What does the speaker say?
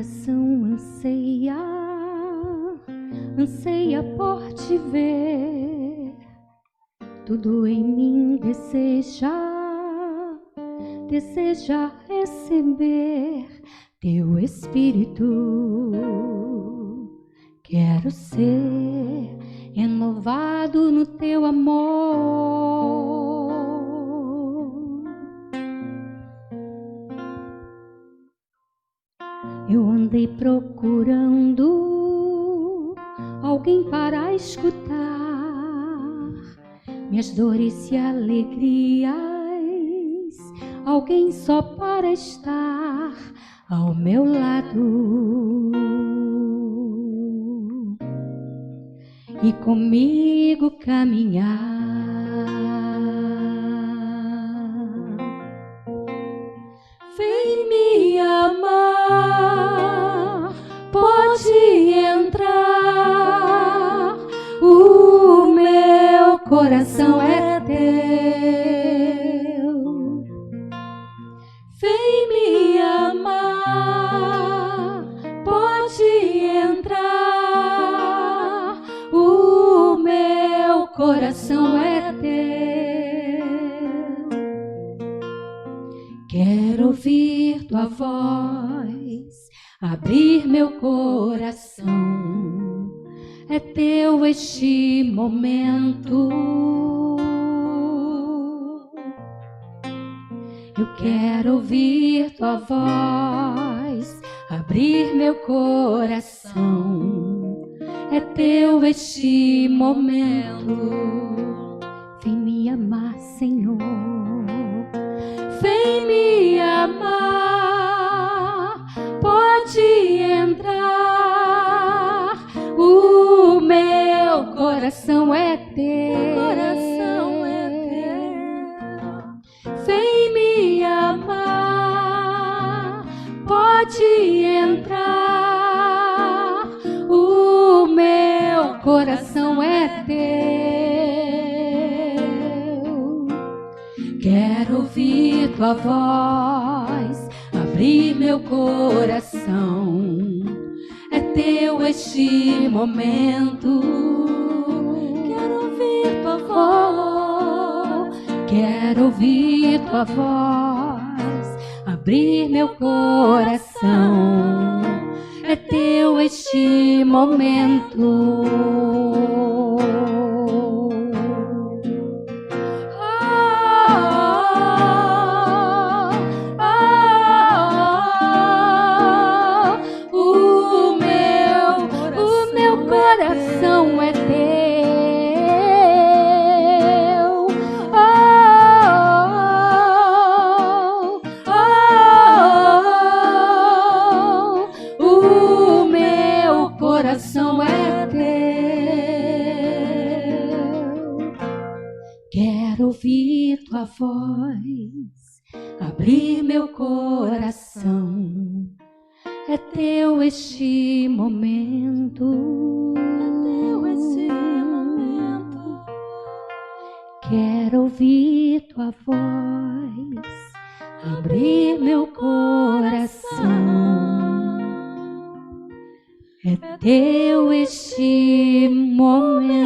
coração anseia por te ver. Tudo em mim deseja receber teu Espírito. Quero ser renovado no teu amor. Eu andei procurando alguém para escutar minhas dores e alegrias, alguém só para estar ao meu lado e comigo caminhar. Vem me amar, pode entrar, o meu coração é teu. Vem me amar, pode entrar, o meu coração é teu. Quero ouvir tua voz, abrir meu coração. É teu este momento. Eu quero ouvir tua voz, abrir meu coração. É teu este momento. Vem me amar, Senhor. Vem me amar, pode entrar, o meu coração é teu. Vem me amar, pode entrar, o meu coração é teu. Quero ouvir tua voz, abrir meu coração. É teu este momento. Quero ouvir tua voz, quero ouvir tua voz, abrir meu coração. É teu este momento. Ouvir tua voz, abrir meu coração. É teu este momento. É teu este momento. Quero ouvir tua voz, abrir meu coração. É teu este momento.